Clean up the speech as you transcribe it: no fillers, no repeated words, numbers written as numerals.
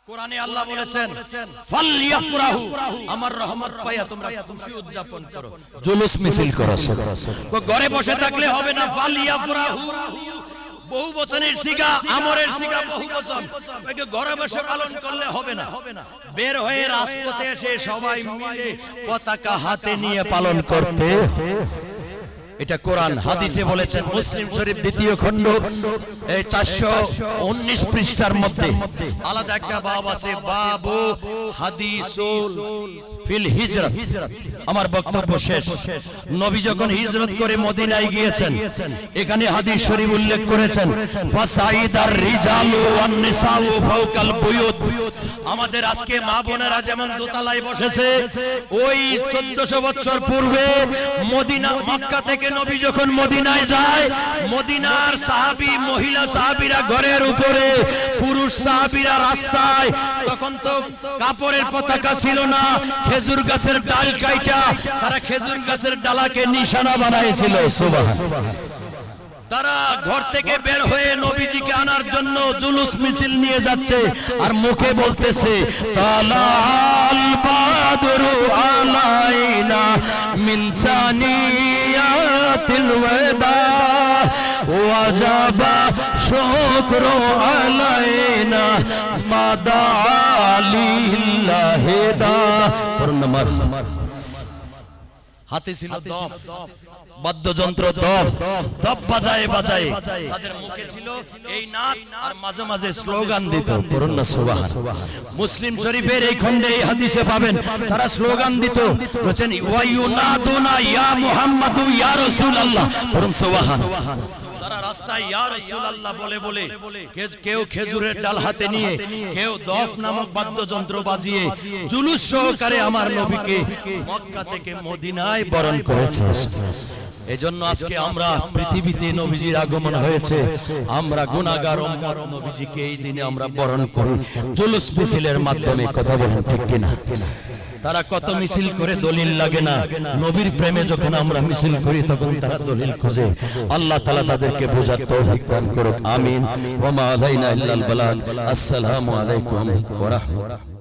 কোরআনে আল্লাহ বলেছেন ফালইয়াফরাহু, আমার রহমত পাইয়া তোমরা খুশি উদযাপন করো, জুলুস মিছিল করো। ঘরে বসে থাকলে হবে না। ফালইয়াফরাহু বহু বচনের সিগা, আমরের সিগা বহু বচন, ঘরে বসে পালন করলে হবে না। বের হয়ে রাজপথে এসে সবাই মিলে পতাকা হাতে নিয়ে পালন করতে। এটা কোরআন হাদিসে বলেছেন। মুসলিম শরীফ দ্বিতীয় খণ্ড 419 পৃষ্ঠার মধ্যে আলাদা একটা বাব আছে, বাবু হাদিসুল ফিল হিজরত। আমার বক্তব্য শেষ। নবী যখন হিজরত করে মদিনায় গিয়েছেন, এখানে হাদিস শরীফ উল্লেখ করেছেন ফাসাইদার রিজালু ওয়ান নিসাউ ফাওকাল বুয়ুত। আমাদের আজকে মা বোনেরা যেমন দোতলায় বসেছে, ওই 1400 বছর পূর্বে মদিনা মক্কা থেকে নবী যখন মদিনায় যায়, মদিনার সাহাবী মহিলা সাহাবীরা ঘরের উপরে, পুরুষ সাহাবীরা রাস্তায়। তখন তো কাপড়ের পতাকা ছিল না, খেজুর গাছের ডাল কাইটা তারা খেজুর গাছের ডালাকে নিশানা বানাইছিল। সুবহানাল্লাহ। তারা ঘর থেকে বের হয়ে নবীজিকে আনার জন্য জুলুস মিছিল নিয়ে যাচ্ছে, আর মুখে বলতেছে তালাল বাদরু আলাইনা মিন সানিয়াতিল ওয়াদা ওয়াজাবা শুকরু আলাইনা মাদালিল্লাহি দা। পরনামার হাতে ছিল দফ, বাদ্যযন্ত্র দফ, দফ বাজায় বাজায় তাদের মুখে ছিল এই নাত, আর মাঝে মাঝে স্লোগান দিত। পড়ুন না সুবহানাল্লাহ। মুসলিম শরীফের এই খণ্ডে এই হাদিসে পাবেন তারা স্লোগান দিত, বলেন ওয়া ইউনাদুনা ইয়া মুহাম্মাদু ইয়া রাসূলুল্লাহ। পড়ুন সুবহানাল্লাহ। তারা রাস্তায় ইয়া রাসূলুল্লাহ বলে বলে, কেউ খেজুরের ডাল হাতে নিয়ে, কেউ দফ নামক বাদ্যযন্ত্র বাজিয়ে জুলুস সহকারে আমার নবীকে মক্কা থেকে মদিনায় বরণ করেছে। এজন্য আজকে আমরা পৃথিবীতে নবীজির আগমন হয়েছে, আমরা গুনাহগার উম্মত নবীজিকে এই দিনে আমরা বরণ করি জুলুস মিছিলের মাধ্যমে। কথা বলেন ঠিক কিনা? তারা কত মিছিল করে, দলিল লাগে না। নবীর প্রেমে যখন আমরা মিছিল করি তখন তারা দলিল খোঁজে। আল্লাহ তাআলা তাদেরকে বোঝার তৌফিক দান করুক। আমিন। ওয়া মা আলাইনা ইল্লাল বালাগ। আসসালামু আলাইকুম ওয়া রাহমাতুল্লাহ।